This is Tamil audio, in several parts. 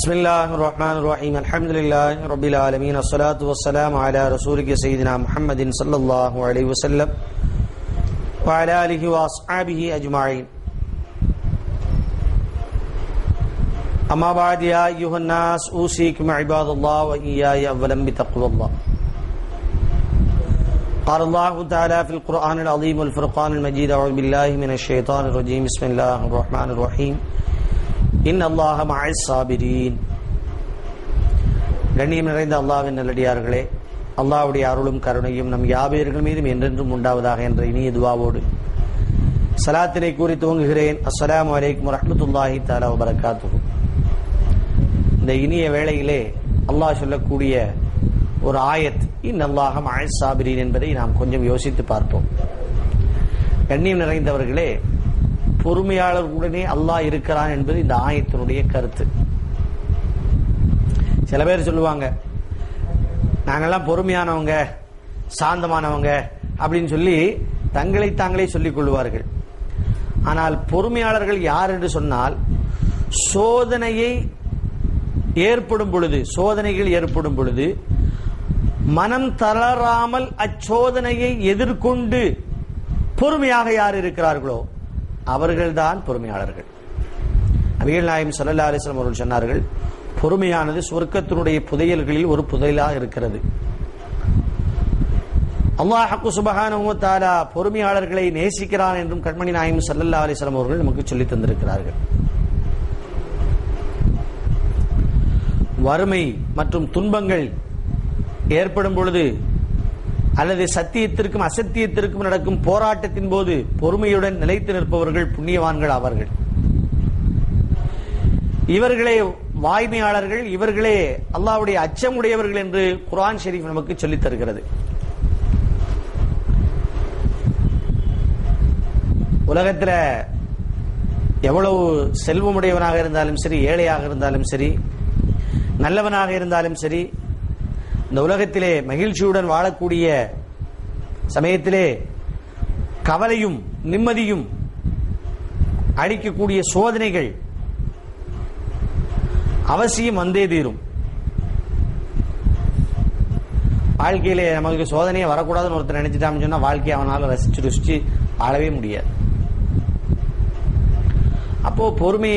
بسم الله الرحمن الرحيم الحمد لله رب العالمين الصلاة والسلام على رسولك سيدنا محمد صلى الله عليه وسلم وعلى آله وأصحابه أجمعين أما بعد يا أيها الناس أوصيكم عباد الله وإياي أولا بتقوى الله قال الله تعالى في القرآن العظيم والفرقان المجيد أعوذ بالله من الشيطان الرجيم بسم الله الرحمن الرحيم إن الله مع الصابرين. கண்ணியம் நிறைந்த அல்லாஹ்வின் நல்லடியார்களே, அல்லாஹ்வுடைய அருளும் கருணையும் நம் யாவர்கள் மீதும் என்றென்றும் உண்டாவதாக என்ற இனிய துஆவோடு ஸலாத்தினை கூறி துவங்குகிறேன். அஸ்ஸலாமு அலைக்கும் வரஹ்மத்துல்லாஹி தஆலா வபரகாத்துஹு. இந்த இனிய வேளையிலே அல்லாஹ் சொல்லக்கூடிய ஒரு ஆயத் இன்னல்லாஹ மஅஸ் ஸாபிரீன் என்பதை நாம் கொஞ்சம் யோசித்து பார்ப்போம். கண்ணியம் நிறைந்தவர்களே, பொறுமையாளர்களுடனே அல்லாஹ் இருக்கிறான் என்பது இந்த ஆயத்தினுடைய கருத்து. சில பேர் சொல்லுவாங்க, நாங்கெல்லாம் பொறுமையானவங்க, சாந்தமானவங்க அப்படின்னு சொல்லி தங்களை தாங்களே சொல்லிக் கொள்வார்கள். ஆனால் பொறுமையாளர்கள் யார் என்று சொன்னால், சோதனையை ஏற்படும் பொழுது, சோதனைகள் ஏற்படும் பொழுது மனம் தளராமல் அச்சோதனையை எதிர்கொண்டு பொறுமையாக யார் இருக்கிறார்களோ அவர்கள்தான் பொறுமையாளர்கள். நபிகள் நாயகம் ஸல்லல்லாஹு அலைஹி வஸல்லம் அவர்கள் சொன்னார்கள், பொறுமையானது சொர்க்கத்தினுடைய புதையல்களில் ஒரு புதையலாக இருக்கிறது. அல்லாஹ் சுப்ஹானஹு வ தஆலா பொறுமையாளர்களை நேசிக்கிறான் என்றும் கண்மணி நாயகம் ஸல்லல்லாஹு அலைஹி வஸல்லம் அவர்கள் நமக்கு சொல்லித் தந்திருக்கிறார்கள். வறுமை மற்றும் துன்பங்கள் ஏற்படும் பொழுது அல்லது சத்தியத்திற்கும் அசத்தியத்திற்கும் நடக்கும் போராட்டத்தின் போது பொறுமையுடன் நிலைத்து நிற்பவர்கள் புண்ணியவான்கள் ஆவார்கள். இவர்களே வாய்மையாளர்கள், இவர்களே அல்லாஹ்வுடைய அச்சமுடையவர்கள் என்று குர்ஆன் ஷரீஃப் நமக்கு சொல்லித் தருகிறது. உலகத்தில் எவ்வளவு செல்வமுடையவனாக இருந்தாலும் சரி, ஏழையாக இருந்தாலும் சரி, நல்லவனாக இருந்தாலும் சரி, இந்த உலகத்திலே மகிழ்ச்சியுடன் வாழக்கூடிய சமயத்திலே கவலையும் நிம்மதியும் அளிக்கக்கூடிய சோதனைகள் அவசியம் வந்தே தீரும். வாழ்க்கையிலே நமக்கு சோதனையை வரக்கூடாதுன்னு ஒருத்தர் நினைச்சிட்டான்னு சொன்னா வாழ்க்கையை அவனால் ரசிச்சு ருசிச்சு வாழவே முடியாது. அப்போ பொறுமை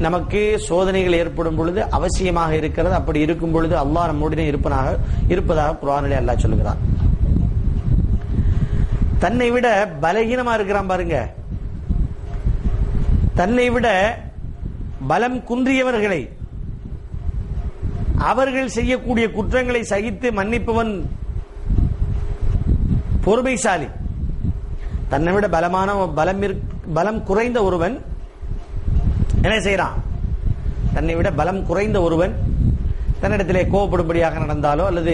நமக்கு சோதனைகள் ஏற்படும் பொழுது அவசியமாக இருக்கிறது. அப்படி இருக்கும் பொழுது அல்லாஹ் நம்முடைய இருப்பதாக குர்ஆனிலே அல்லாஹ் சொல்லுகிறான். தன்னை விட பலகீனமா இருக்கிறான் பாருங்க, தன்னை விட பலம் குன்றியவர்களை, அவர்கள் செய்யக்கூடிய குற்றங்களை சகித்து மன்னிப்பவன் பொறுமைசாலி. தன்னை விட பலம் குறைந்த ஒருவன் என்ன செய்யறான்? தன்னை விட பலம் குறைந்த ஒருவன் தன்னிடத்திலே கோபப்படும்படியாக நடந்தாலோ அல்லது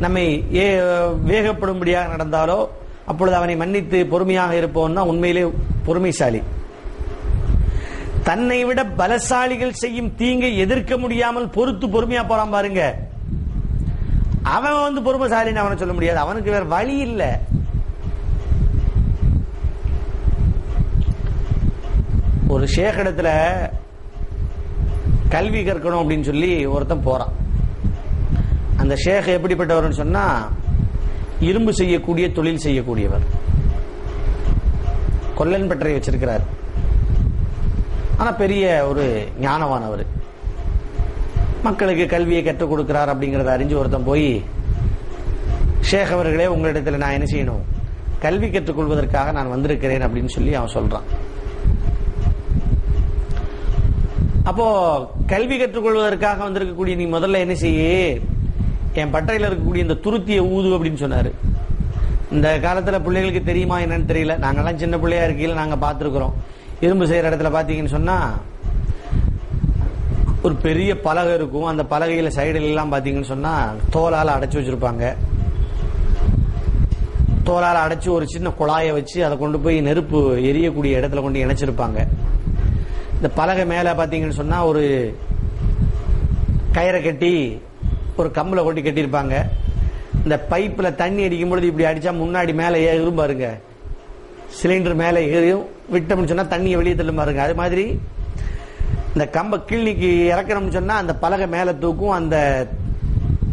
நம்மை வேகப்படும்படியாக நடந்தாலோ அப்பொழுது அவனை மன்னித்து பொறுமையாக இருப்பவன் தான் உண்மையிலே பொறுமைசாலி. தன்னை விட பலசாலிகள் செய்யும் தீங்கை எதிர்க்க முடியாமல் பொறுத்து பொறுமையா போறான் பாருங்க, அவன் பொறுமைசாலின்னு அவனை சொல்ல முடியாது. அவனுக்கு வேற வழி இல்லை. ஒரு ஷேக் இடத்துல கல்வி கற்கணும் அப்படின்னு சொல்லி ஒருத்தன் போறான். அந்த ஷேக் எப்படிப்பட்டவர் சொன்னா, இரும்பு செய்யக்கூடிய தொழில் செய்யக்கூடியவர், கொல்லன் பட்டறை வச்சிருக்கிறார். ஆனா பெரிய ஒரு ஞானவானவர், மக்களுக்கு கல்வியை கற்றுக் கொடுக்கிறார். அப்படிங்கறத அறிஞ்சு ஒருத்தன் போய், ஷேக் அவர்களே, உங்களிடத்துல நான் என்ன செய்யணும்? கல்வி கற்றுக்கொள்வதற்காக நான் வந்திருக்கிறேன் அப்படின்னு சொல்லி அவன் சொல்றான். அப்போ கல்வி கற்றுக்கொள்வதற்காக வந்திருக்கக்கூடிய நீ முதல்ல என்ன செய்ய, என் பட்டறையில் இருக்கக்கூடிய இந்த துருத்தியை ஊது அப்படின்னு சொன்னாரு. இந்த காலத்துல பிள்ளைகளுக்கு தெரியுமா என்னன்னு தெரியல, நாங்கெல்லாம் சின்ன பிள்ளையா இருக்கையில நாங்க பார்த்திருக்கிறோம். இரும்பு செய்யற இடத்துல பாத்தீங்கன்னு சொன்னா ஒரு பெரிய பலகை இருக்கும். அந்த பலகையில சைடுல எல்லாம் பாத்தீங்கன்னு சொன்னா தோலால அடைச்சு வச்சிருப்பாங்க. தோலால அடைச்சு ஒரு சின்ன குழாயை வச்சு அதை கொண்டு போய் நெருப்பு எரியக்கூடிய இடத்துல கொண்டு இணைச்சிருப்பாங்க. இந்த பலகை மேல பாத்தீங்கன்னு சொன்னா ஒரு கயிறை கட்டி ஒரு கம்பளை கொட்டி கட்டியிருப்பாங்க. இந்த பைப்ல தண்ணி அடிக்கும் பொழுது இப்படி அடிச்சா முன்னாடி மேல ஏறும் பாருங்க, சிலிண்டர் மேல ஏறியும் விட்டோம்னு சொன்னா தண்ணியை வெளியே தள்ளும் பாருங்க. அது மாதிரி இந்த கம்ப கீழ்நீக்கி இறக்கணும்னு சொன்னா அந்த பலகை மேல தூக்கும், அந்த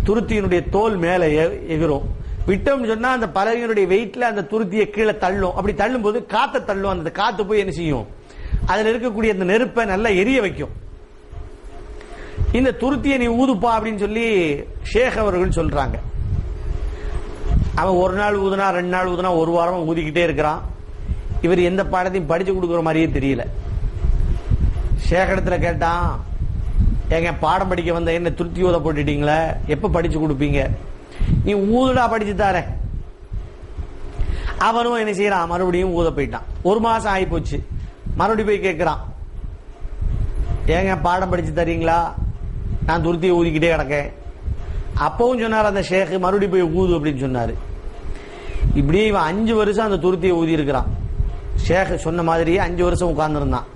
துருத்தியினுடைய தோல் மேல எகிரும். விட்டோம்னு சொன்னா அந்த பலகையினுடைய வெயிட்ல அந்த துருத்தியை கீழே தள்ளும். அப்படி தள்ளும் போது காத்த தள்ளும். அந்த காத்து போய் என்ன செய்யும், அதுல இருக்கக்கூடிய அந்த நெருப்பை நல்லா எரிய வைக்கும். இந்த துருத்தியை நீ ஊதுப்பா அப்படின்னு சொல்லி ஷேக் அவர்கள் சொல்றாங்க. அவன் ஒரு நாள் ஊதுனா, 2 நாள் ஊதுனா, ஒரு வாரம் ஊதிக்கிட்டே இருக்கிறான். இவர் எந்த பாடத்தையும் படிச்சு கொடுக்குற மாதிரியே தெரியல. ஷேக் இடத்துல கேட்டான், ஏங்க பாடம் படிக்க வந்த என்ன துருத்தி ஊத போட்டுட்டீங்களே, எப்ப படிச்சு கொடுப்பீங்க? நீ ஊதுடா படிச்சு தார. அவனும் என்ன செய்யறான், மறுபடியும் ஊத போயிட்டான். 1 மாசம் ஆகி போச்சு. மறுபடியும் போய் கேட்கிறான், ஏங்க பாடம் படிச்சு தரீங்களா, நான் துருத்தியை ஊதிக்கிட்டே கிடக்கேன். அப்பவும் சொன்னார் அந்த ஷேக், மறுபடியும் போய் ஊது அப்படின்னு சொன்னாரு. இப்படியே இவன் 5 வருஷம் அந்த துருத்தியை ஊதி இருக்கிறான். ஷேக் சொன்ன மாதிரியே 5 வருஷம் உட்கார்ந்து இருந்தான்.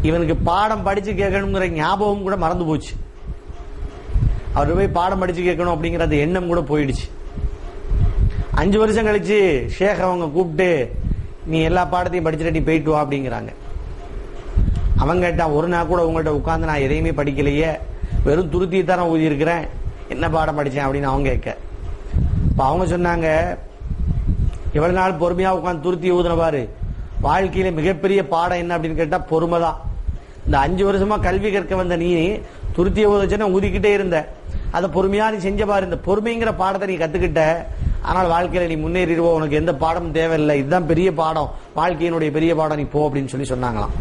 இவனுக்கு பாடம் படிச்சு கேட்கணுங்கிற ஞாபகம் கூட மறந்து போச்சு. அவரு போய் பாடம் படிச்சு கேட்கணும் அப்படிங்கிற அந்த எண்ணம் கூட போயிடுச்சு. 5 வருஷம் கழிச்சு ஷேக் அவங்க கூப்பிட்டு, நீ எல்லா பாடத்தையும் படிச்சுட்டு நீ போயிட்டு வா அப்படிங்கிறாங்க. அவன் கேட்டான், ஒரு நாள் கூட உங்கள்கிட்ட உட்கார்ந்து நான் எதையுமே படிக்கலையே, வெறும் துருத்தியை தான் ஊதி இருக்கிறேன், என்ன பாடம் படிச்சேன் அப்படின்னு அவங்க கேட்க. இப்ப அவங்க சொன்னாங்க, எவ்வளவு நாள் பொறுமையா உட்காந்து துருத்தி ஊதுன பாரு, வாழ்க்கையில மிகப்பெரிய பாடம் என்ன அப்படின்னு கேட்டா பொறுமைதான். இந்த 5 வருஷமா கல்வி கற்க வந்த நீ துருத்தியை ஊதச்சுன்னா ஊதிக்கிட்டே இருந்த, அதை பொறுமையா நீ செஞ்ச பாரு, இந்த பொறுமைங்கிற பாடத்தை நீ கத்துக்கிட்ட, ஆனால் வாழ்க்கையில நீ முன்னேறிடுவோம், உனக்கு எந்த பாடமும் தேவையில்லை, இதுதான் பெரிய பாடம், வாழ்க்கையினுடைய பெரிய பாடம், நீ போ அப்படின்னு சொல்லி சொன்னாங்களாம்.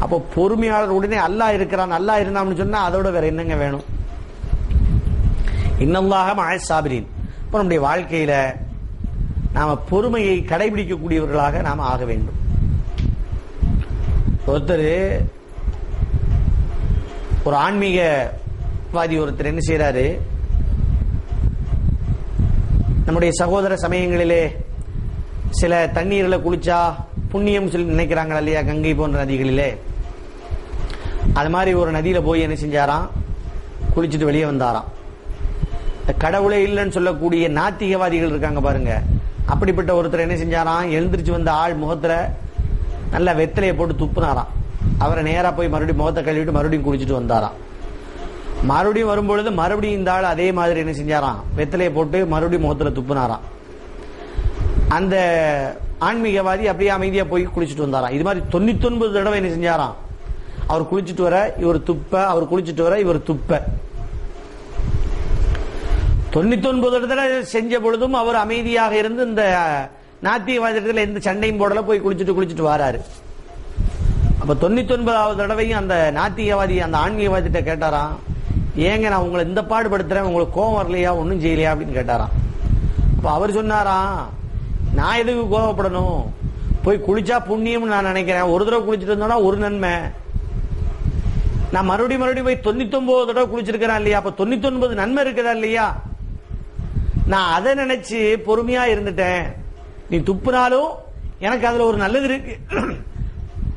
அப்போ பொறுமையாளர் உடனே அல்லாஹ் இருக்கிறான், அல்லாஹ் இருந்தான்னு சொன்னா அதோட வேற என்னங்க வேணும்? இன்னல்லாஹ மஅஸ் சாபிரீன். இப்போ நம்முடைய வாழ்க்கையில நாம பொறுமையை கடைபிடிக்கக்கூடியவர்களாக நாம ஆக வேண்டும். ஒரு ஆன்மீகவாதி ஒருத்தர் என்ன செய்யறாரு, நம்முடைய சகோதர சமயங்களிலே சில தண்ணீர்ல குளிச்சா புண்ணியம் சொல்லி நினைக்கிறாங்க இல்லையா, கங்கை போன்ற நதிகளிலே. அது மாதிரி ஒரு நதியில போய் என்ன செஞ்சாராம், குளிச்சுட்டு வெளியே வந்தாராம். கடவுளே இல்லைன்னு சொல்லக்கூடிய நாத்திகவாதிகள் இருக்காங்க பாருங்க, அப்படிப்பட்ட ஒருத்தர் என்ன செஞ்சாராம், எழுந்திரிச்சு வந்த ஆள் முகத்துல நல்ல வெத்தலையை போட்டு துப்புனாராம். அவரை நேரா போய் மறுபடியும் முகத்தை கழுவிட்டு மறுபடியும் குளிச்சுட்டு வந்தாராம். மறுபடியும் வரும்பொழுது மறுபடியும் இந்த ஆள் அதே மாதிரி என்ன செஞ்சாராம், வெத்தலையை போட்டு மறுபடியும் முகத்துல துப்புனாராம். அந்த ஆன்மீகவாதி அப்படியே அமைதியா போய் குளிச்சுட்டு வந்தாராம். இது மாதிரி 99 தடவை என்ன செஞ்சாராம், அவர் குளிச்சுட்டு வர இவர் துப்ப, அவர் குளிச்சுட்டு வர இவர் துப்ப. 99 தடவை செஞ்ச பொழுதும் அவர் அமைதியாக இருந்து இந்த நாத்திகவாதத்தில் எந்த சண்டையும் போடல, போய் குளிச்சுட்டு வராரு. அப்ப 99வது தடவையும் அந்த நாத்திகவாதி அந்த ஆன்மீகவாதிட்ட கேட்டாராம், ஏங்க நான் உங்களை இந்த பாடுபடுத்துறேன், உங்களுக்கு கோபம் வரலையா, ஒன்னும் செய்யலையா அப்படின்னு கேட்டாராம். அப்ப அவர் சொன்னாராம், நான் எதுக்கு கோபப்படணும், போய் குளிச்சா புண்ணியம் நான் நினைக்கிறேன், ஒரு தடவை குளிச்சுட்டு வந்தோம்னா ஒரு நன்மை, நான் மறுபடியும் போய் 99 தடவை குளிச்சிருக்கிறேன் இல்லையா, அப்ப 99 நன்மை இருக்குதா இல்லையா, நான் அதை நினைச்சு பொறுமையா இருந்துட்டேன், நீ துப்புனாலும் எனக்கு அதுல ஒரு நல்லது இருக்கு,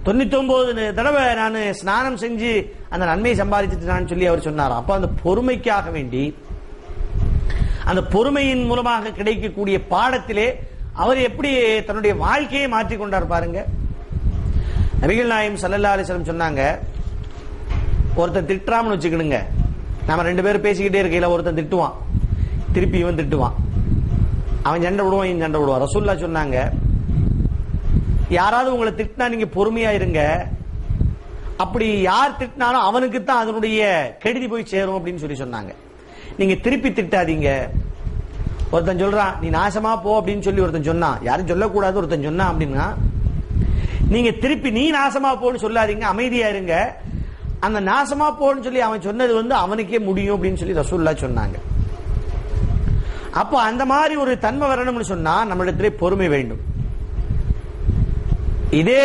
99 தடவை நான் ஸ்நானம் செஞ்சு அந்த நன்மையை சம்பாதிச்சுட்டு சொல்லி அவர் சொன்னார். அப்ப அந்த பொறுமைக்காக வேண்டி, அந்த பொறுமையின் மூலமாக கிடைக்கக்கூடிய பாடத்திலே அவர் எப்படி தன்னுடைய வாழ்க்கையை மாற்றிக்கொண்டார் பாருங்க. நபிகள் நாயகம் ஸல்லல்லாஹு அலைஹி வஸல்லம் சொன்னாங்க, ஒருத்தன் திட்டுறான்னு வச்சுக்கிடுங்க, நம்ம 2 பேரும் பேசிக்கிட்டே இருக்கையில ஒருத்தன் திட்டுவான், திருப்பி இவன் திட்டுவான், அவன் சண்டை விடுவான், இவன் சண்டை விடுவான். ரசூலுல்லாஹ் சொன்னாங்க, யாராவது உங்களை திட்டினா நீங்க பொறுமையா இருங்க, அப்படி யார் திட்டினாலும் அவனுக்கு தான் அதனுடைய கெடுதி போய் சேரும் அப்படின்னு சொல்லி சொன்னாங்க. நீங்க திருப்பி திட்டாதீங்க. ஒருத்தன் சொல்றான் நீ நாசமா போ அப்படின்னு சொல்லி ஒருத்தன் சொன்னான், யாரும் சொல்லக்கூடாது, ஒருத்தன் சொன்னான் அப்படின்னா நீங்க திருப்பி நீ நாசமா போன்னு சொல்லாதீங்க, அமைதியா இருங்க. அந்த நாசமா போன்னு சொல்லி அவன் சொன்னது அவனுக்கே முடியும் அப்படின்னு சொல்லி ரசூலுல்லாஹ் சொன்னாங்க. அப்போ அந்த மாதிரி ஒரு தன்மை வரணும்னு சொன்னா நம்மளிடத்திலே பொறுமை வேண்டும். இதே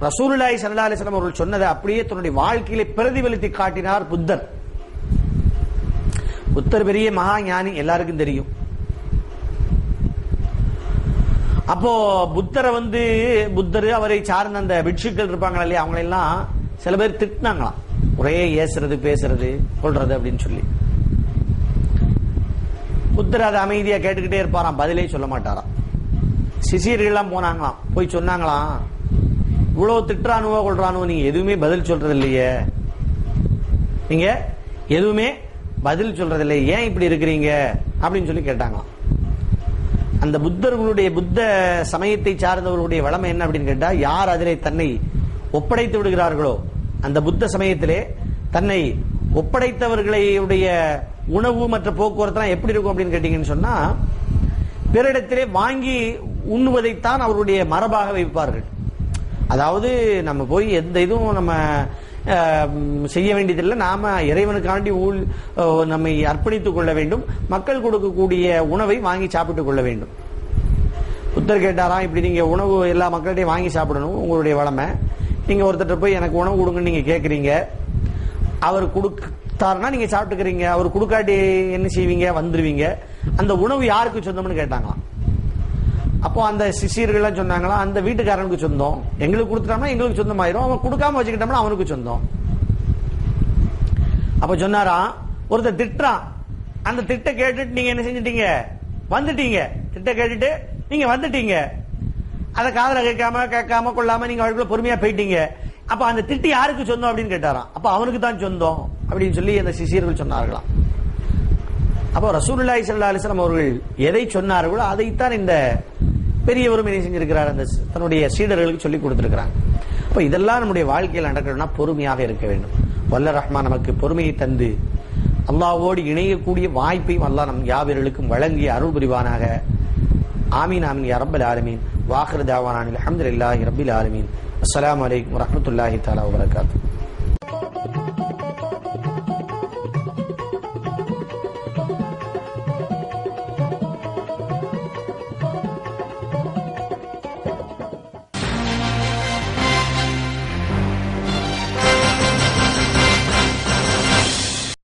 ரசூலுல்லாஹி ஸல்லல்லாஹு அலைஹி வஸல்லம் அவர்கள் சொன்னதை அப்படியே தன்னுடைய வாழ்க்கையிலே பிரதிபலித்து காட்டினார் புத்தர். புத்தர் பெரிய மகா ஞானி, எல்லாருக்கும் தெரியும். அப்போ புத்தரை புத்தர் அவரை சார்ந்த அந்த பிட்சுக்கள் இருப்பாங்களா இல்லையா, அவங்க எல்லாம் சில பேர் திட்டினாங்களாம், ஒரே ஏசுறது பேசுறது கொள்றது அப்படின்னு சொல்லி. புத்தர் அதை அமைதியா கேட்டுக்கிட்டே இருப்பாராம், பதிலே சொல்ல மாட்டாராம். சிசியர்கள் எல்லாம் போனாங்களாம், போய் சொன்னாங்களாம், இவ்வளவு திட்டுறானுவோ கொள்றானுவோ நீங்க எதுவுமே பதில் சொல்றது இல்லையே, நீங்க எதுவுமே பதில் சொல்றது இல்லையே, ஏன் இப்படி இருக்கிறீங்க அப்படின்னு சொல்லி கேட்டாங்களாம். அந்த புத்தர்களுடைய புத்த சமயத்தை சார்ந்தவர்களுடைய வளமை என்ன அப்படின்னு கேட்டா, யார் அதிலே தன்னை ஒப்படைத்து விடுகிறார்களோ, அந்த புத்த சமயத்திலே தன்னை ஒப்படைத்தவர்களுடைய உணவு மற்ற போக்குவரத்து எப்படி இருக்கும் அப்படின்னு கேட்டீங்கன்னு சொன்னா, பிறரிடத்திலே வாங்கி உண்ணுவதைத்தான் அவர்களுடைய மரபாக வைப்பார்கள். அதாவது நம்ம போய் எந்த இதுவும் நம்ம செய்ய வேண்டியதில்லை, நாம இறைவனுக்காண்டி நம்மை அர்ப்பணித்துக் கொள்ள வேண்டும், மக்கள் கொடுக்கக்கூடிய உணவை வாங்கி சாப்பிட்டுக் கொள்ள வேண்டும். புத்தர் கேட்டாராம், இப்படி நீங்க உணவு எல்லா மக்கள்கிட்டையும் வாங்கி சாப்பிடணும், உங்களுடைய வளமை. நீங்க ஒருத்தர் போய் எனக்கு உணவு கொடுங்கன்னு நீங்க கேட்கறீங்க, அவர் கொடுத்தாருன்னா நீங்க சாப்பிட்டுக்கிறீங்க, அவர் கொடுக்காட்டி என்ன செய்வீங்க, வந்துருவீங்க. அந்த உணவு யாருக்கு சொந்தம்னு கேட்டாங்களாம். அப்போ அந்த சிஷியர்கள் சொன்னாங்களா, அந்த வீட்டுக்காரனுக்கு சொந்தம், எங்களுக்கு கொடுத்துட்டோம்னா எங்களுக்கு சொந்தமாயிரும், அவன் கொடுக்காம வச்சுக்கிட்டோம்னா அவனுக்கு சொந்தம். அப்ப சொன்னாராம், ஒருத்தர் திட்டுறான், அந்த திட்ட கேட்டுட்டு நீங்க என்ன செஞ்சிட்டீங்க, வந்துட்டீங்க, திட்ட கேட்டுட்டு நீங்க வந்துட்டீங்க, அதை காதல கேட்காம கொள்ளாம நீங்க அவளுக்குள்ள பொறுமையா போயிட்டீங்க. அப்ப அந்த திட்டு யாருக்கு சொந்தம் அப்படின்னு கேட்டாராம். அப்ப அவனுக்கு தான் சொந்தம் அப்படின்னு சொல்லி அந்த சிஷியர்கள் சொன்னார்களாம். அப்போ ரசூலுல்லாஹி ஸல்லல்லாஹு அலைஹி வஸல்லம் அவர்கள் எதை சொன்னார்களோ அதைத்தான் இந்த பெரியவரும் என்ன செஞ்சிருக்கிறார், அந்த தன்னுடைய சீடர்களுக்கு சொல்லி கொடுத்திருக்கிறாங்க. அப்ப இதெல்லாம் நம்முடைய வாழ்க்கையில் நடக்கணும்னா பொறுமையாக இருக்க வேண்டும். வல்ல ரஹ்மான் நமக்கு பொறுமையை தந்து அல்லாஹ்வோடு இணையக்கூடிய வாய்ப்பையும் அல்லாஹ் நம் யாவர்களுக்கும் வழங்கி அருள் புரிவானாக. ஆமீன் ஆமீன் யா ரப்பல் ஆலமீன். வாஹிரு தாவானா அல்ஹம்துலில்லாஹி ரப்பில் ஆலமீன். அஸ்ஸலாமு அலைக்கும் வரஹ்மத்துல்லாஹி தஆலா வபரகாத்துஹு.